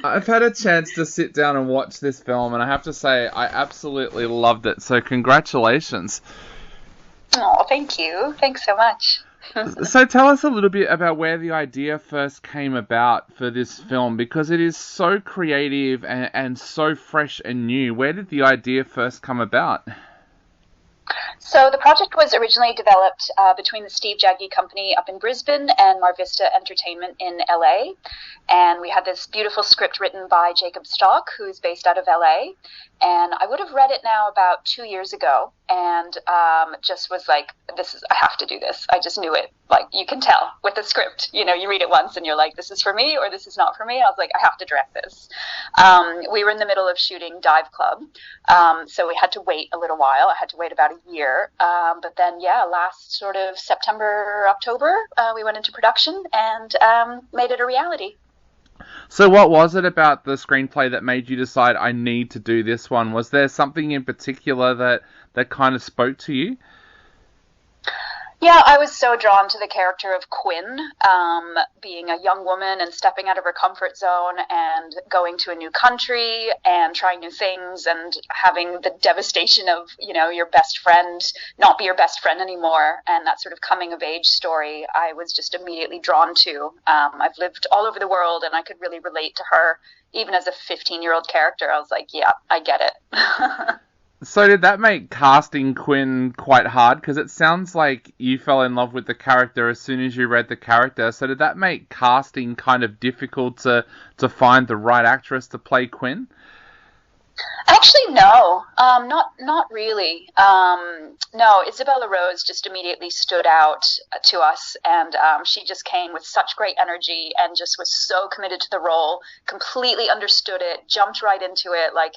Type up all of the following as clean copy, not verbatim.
I've had a chance to sit down and watch this film, and I have to say I absolutely loved it. So congratulations. Oh, thank you. Thanks so much. So tell us a little bit about where the idea first came about for this film, because it is so creative and so fresh and new. Where did the idea first come about? So the project was originally developed between the Steve Jaggi Company up in Brisbane and Mar Vista Entertainment in LA. And we had this beautiful script written by Jacob Stock, who's based out of LA. And I would have read it now about 2 years ago, and just was like, I have to do this. I just knew it. Like, you can tell with the script, you read it once and you're like, this is for me or this is not for me. I was like, I have to direct this. We were in the middle of shooting Dive Club, so we had to wait a little while. I had to wait about a year. But then, last sort of September, October, we went into production and made it a reality. So what was it about the screenplay that made you decide I need to do this one? Was there something in particular that kind of spoke to you? Yeah, I was so drawn to the character of Quinn, being a young woman and stepping out of her comfort zone and going to a new country and trying new things and having the devastation of, your best friend not be your best friend anymore, and that sort of coming of age story I was just immediately drawn to. I've lived all over the world and I could really relate to her. Even as a 15-year-old character, I was like, yeah, I get it. So did that make casting Quinn quite hard? Because it sounds like you fell in love with the character as soon as you read the character. So did that make casting kind of difficult to find the right actress to play Quinn? Actually, no, not really. No, Isabella Rose just immediately stood out to us, and she just came with such great energy and just was so committed to the role, completely understood it, jumped right into it. Like,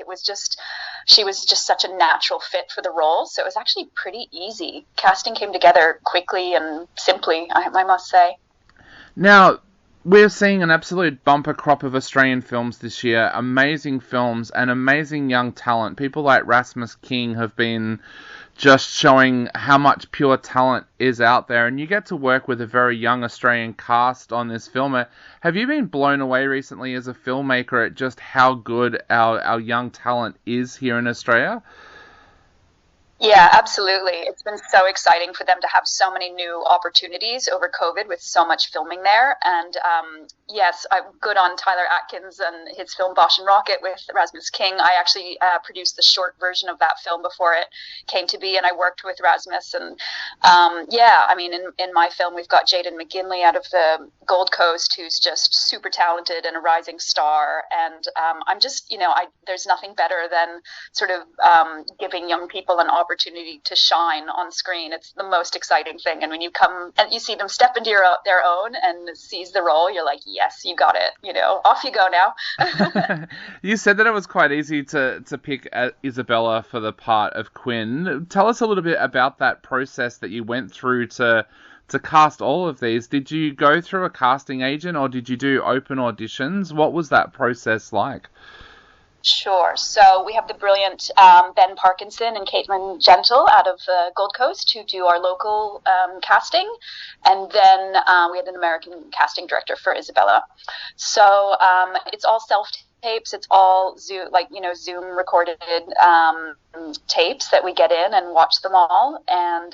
she was just such a natural fit for the role. So it was actually pretty easy. Casting came together quickly and simply, I must say. Now, we're seeing an absolute bumper crop of Australian films this year. Amazing films and amazing young talent. People like Rasmus King have been just showing how much pure talent is out there. And you get to work with a very young Australian cast on this film. Have you been blown away recently as a filmmaker at just how good our young talent is here in Australia? Yeah, absolutely. It's been so exciting for them to have so many new opportunities over COVID with so much filming there. And yes, I'm good on Tyler Atkins and his film Bosch and Rocket with Rasmus King. I actually produced the short version of that film before it came to be, and I worked with Rasmus. And in my film, we've got Jaden McGinley out of the Gold Coast, who's just super talented and a rising star. And I'm just, there's nothing better than sort of giving young people an opportunity to shine on screen. It's the most exciting thing. And when you come and you see them step into their own and seize the role, you're like, yes, you got it. Off you go now. You said that it was quite easy to pick Isabella for the part of Quinn. Tell us a little bit about that process that you went through to cast all of these. Did you go through a casting agent or did you do open auditions? What was that process like? Sure. So we have the brilliant Ben Parkinson and Caitlin Gentle out of the Gold Coast who do our local casting. And then we had an American casting director for Isabella. So it's all self-tapes. It's all Zoom recorded tapes that we get in and watch them all. And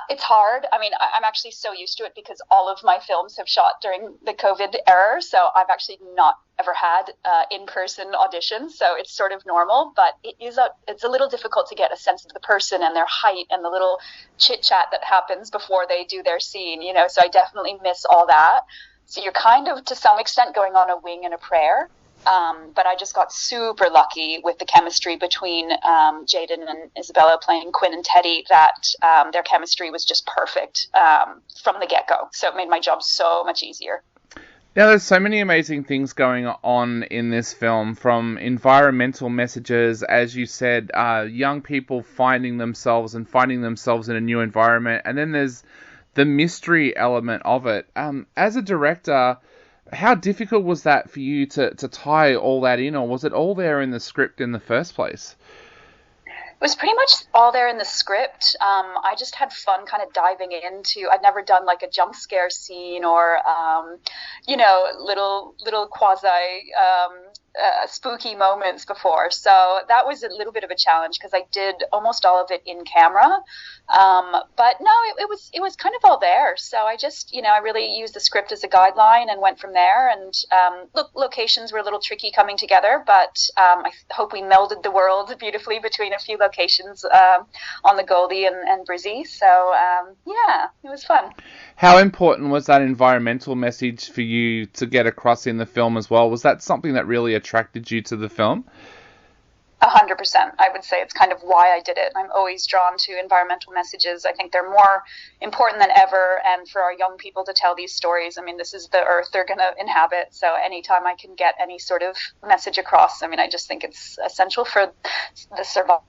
it's hard. I mean, I'm actually so used to it because all of my films have shot during the COVID era. So I've actually not ever had in-person auditions. So it's sort of normal, but it's a little difficult to get a sense of the person and their height and the little chit chat that happens before they do their scene, so I definitely miss all that. So you're kind of, to some extent, going on a wing and a prayer. But I just got super lucky with the chemistry between Jaden and Isabella playing Quinn and Teddy, that their chemistry was just perfect from the get-go. So it made my job so much easier. Yeah, there's so many amazing things going on in this film, from environmental messages, as you said, young people finding themselves in a new environment, and then there's the mystery element of it. As a director, how difficult was that for you to tie all that in, or was it all there in the script in the first place? It was pretty much all there in the script. I just had fun kind of diving into. I'd never done like a jump scare scene or, little quasi spooky moments before. So that was a little bit of a challenge because I did almost all of it in camera. But no, it was kind of all there. So I just, I really used the script as a guideline and went from there. And locations were a little tricky coming together, but I hope we melded the world beautifully between a few locations on the Goldie and Brizzy. So yeah, it was fun. How important was that environmental message for you to get across in the film as well? Was that something that really attracted you to the film? 100%. I would say it's kind of why I did it. I'm always drawn to environmental messages. I think they're more important than ever. And for our young people to tell these stories, I mean, this is the earth they're going to inhabit. So anytime I can get any sort of message across, I mean, I just think it's essential for the survival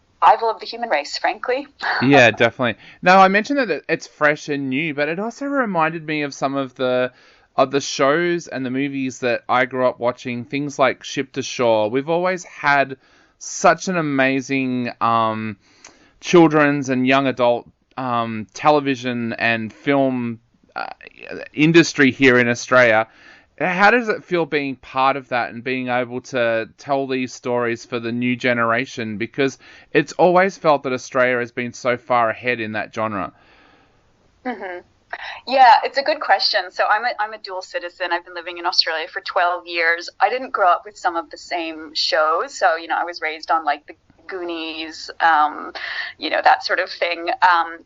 of the human race, frankly. Yeah, definitely. Now, I mentioned that it's fresh and new, but it also reminded me of some of the shows and the movies that I grew up watching, things like Ship to Shore. We've always had such an amazing children's and young adult television and film industry here in Australia. How does it feel being part of that and being able to tell these stories for the new generation? Because it's always felt that Australia has been so far ahead in that genre. Mm-hmm. Yeah, it's a good question. So I'm a dual citizen. I've been living in Australia for 12 years. I didn't grow up with some of the same shows. So, I was raised on like the Goonies, that sort of thing.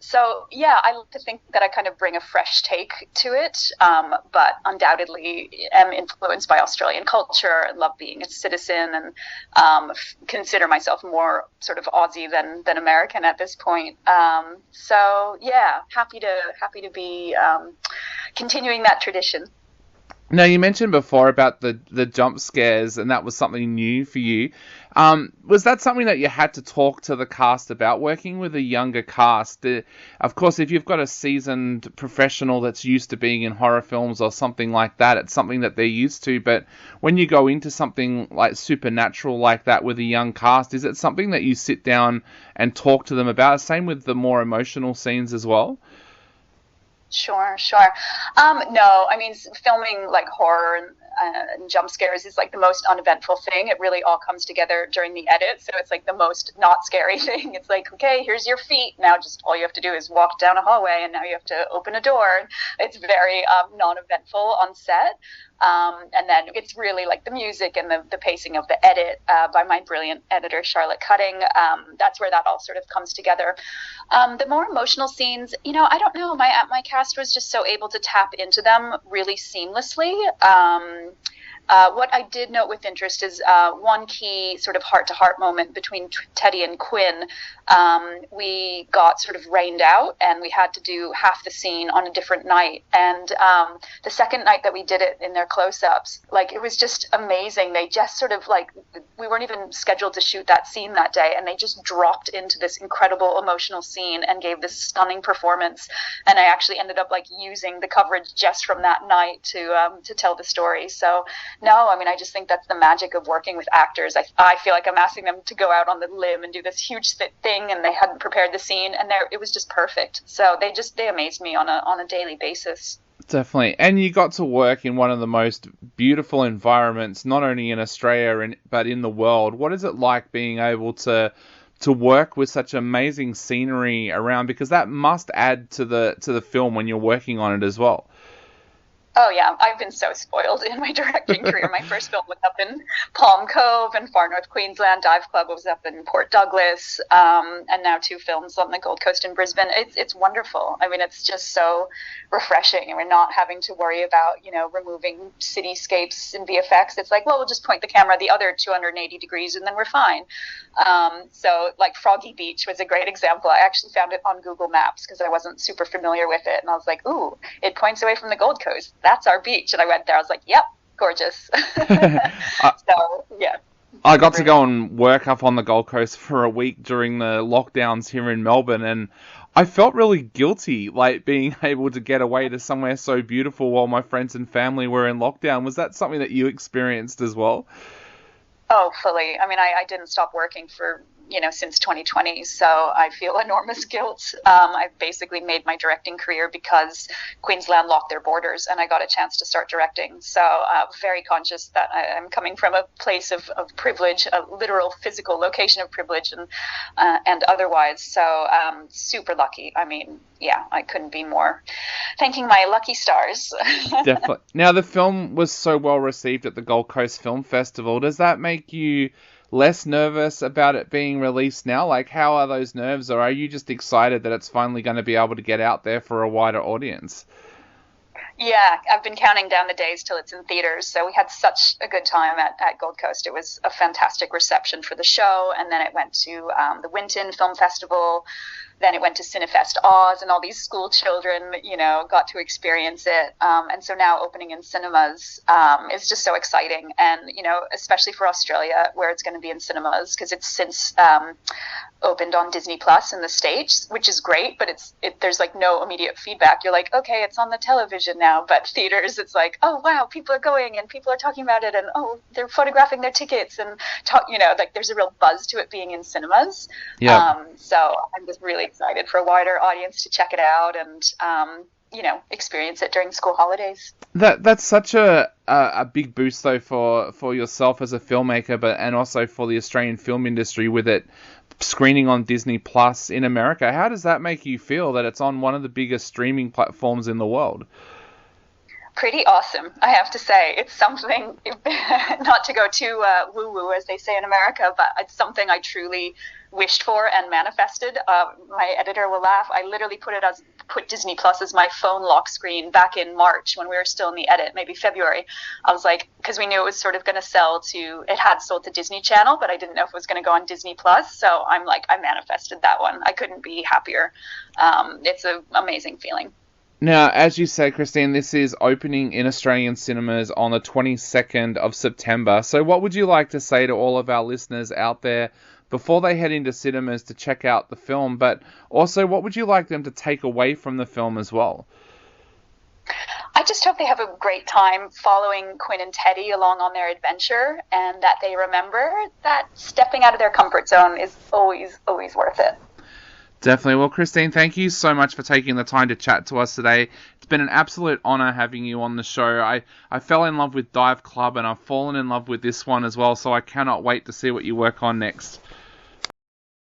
So yeah, I like to think that I kind of bring a fresh take to it, but undoubtedly am influenced by Australian culture and love being a citizen and consider myself more sort of Aussie than American at this point. So yeah, happy to be continuing that tradition. Now, you mentioned before about the jump scares, and that was something new for you. Was that something that you had to talk to the cast about, working with a younger cast? Of course, if you've got a seasoned professional that's used to being in horror films or something like that, it's something that they're used to. But when you go into something like supernatural like that with a young cast, is it something that you sit down and talk to them about? Same with the more emotional scenes as well? Sure. No, I mean, filming like horror and jump scares is like the most uneventful thing. It really all comes together during the edit. So it's like the most not scary thing. It's like, okay, here's your feet. Now just all you have to do is walk down a hallway and now you have to open a door. It's very non-eventful on set. And then it's really like the music and the pacing of the edit by my brilliant editor, Charlotte Cutting. That's where that all sort of comes together. The more emotional scenes, I don't know. My cast was just so able to tap into them really seamlessly. What I did note with interest is one key sort of heart-to-heart moment between Teddy and Quinn. We got sort of rained out and we had to do half the scene on a different night. And the second night that we did it in their close-ups, like it was just amazing. They just sort of like, we weren't even scheduled to shoot that scene that day, and they just dropped into this incredible emotional scene and gave this stunning performance. And I actually ended up like using the coverage just from that night to tell the story. So no, I mean, I just think that's the magic of working with actors. I feel like I'm asking them to go out on the limb and do this huge thing, and they hadn't prepared the scene, and it was just perfect. So they amazed me on a daily basis. Definitely. And you got to work in one of the most beautiful environments, not only in Australia, but in the world. What is it like being able to work with such amazing scenery around? Because that must add to the film when you're working on it as well. Oh, yeah. I've been so spoiled in my directing career. My first film was up in Palm Cove and far north Queensland. Dive Club was up in Port Douglas, and now 2 films on the Gold Coast in Brisbane. It's wonderful. I mean, it's just so refreshing. And we're not having to worry about, removing cityscapes and VFX. It's like, well, we'll just point the camera the other 280 degrees and then we're fine. So like Froggy Beach was a great example. I actually found it on Google Maps because I wasn't super familiar with it. And I was like, ooh, it points away from the Gold Coast. That's our beach. And I went there. I was like, yep, gorgeous. So, yeah. I got to go and work up on the Gold Coast for a week during the lockdowns here in Melbourne, and I felt really guilty, like being able to get away to somewhere so beautiful while my friends and family were in lockdown. Was that something that you experienced as well? Oh, fully. I mean, I didn't stop working for since 2020. So I feel enormous guilt. I've basically made my directing career because Queensland locked their borders and I got a chance to start directing. So very conscious that I'm coming from a place of privilege, a literal physical location of privilege and otherwise. So super lucky. I mean, yeah, I couldn't be more thanking my lucky stars. Definitely. Now, the film was so well received at the Gold Coast Film Festival. Does that make you less nervous about it being released now? Like, how are those nerves, or are you just excited that it's finally going to be able to get out there for a wider audience? Yeah, I've been counting down the days till it's in theaters. So we had such a good time at Gold Coast. It was a fantastic reception for the show. And then it went to the Winton Film Festival. Then it went to Cinefest Oz, and all these school children, got to experience it. And so now opening in cinemas is just so exciting. And, especially for Australia, where it's going to be in cinemas, because it's since opened on Disney Plus in the States, which is great, but there's like no immediate feedback. You're like, okay, it's on the television now, but theaters, it's like, oh wow, people are going and people are talking about it, and oh, they're photographing their tickets and like there's a real buzz to it being in cinemas. Yeah. So I'm just really excited for a wider audience to check it out and experience it during school holidays. That's such a big boost though for yourself as a filmmaker, and also for the Australian film industry with it screening on Disney Plus in America. How does that make you feel that it's on one of the biggest streaming platforms in the world? Pretty awesome, I have to say. It's something, not to go too woo-woo, as they say in America, but it's something I truly wished for and manifested. My editor will laugh. I literally put Disney Plus as my phone lock screen back in March when we were still in the edit, maybe February. I was like, because we knew it was sort of going to it had sold to Disney Channel, but I didn't know if it was going to go on Disney Plus. So I'm like, I manifested that one. I couldn't be happier. It's an amazing feeling. Now, as you said, Christine, this is opening in Australian cinemas on the 22nd of September. So what would you like to say to all of our listeners out there before they head into cinemas to check out the film? But also, what would you like them to take away from the film as well? I just hope they have a great time following Quinn and Teddy along on their adventure, and that they remember that stepping out of their comfort zone is always, always worth it. Definitely. Well, Christine, thank you so much for taking the time to chat to us today. It's been an absolute honour having you on the show. I fell in love with Dive Club, and I've fallen in love with this one as well, so I cannot wait to see what you work on next.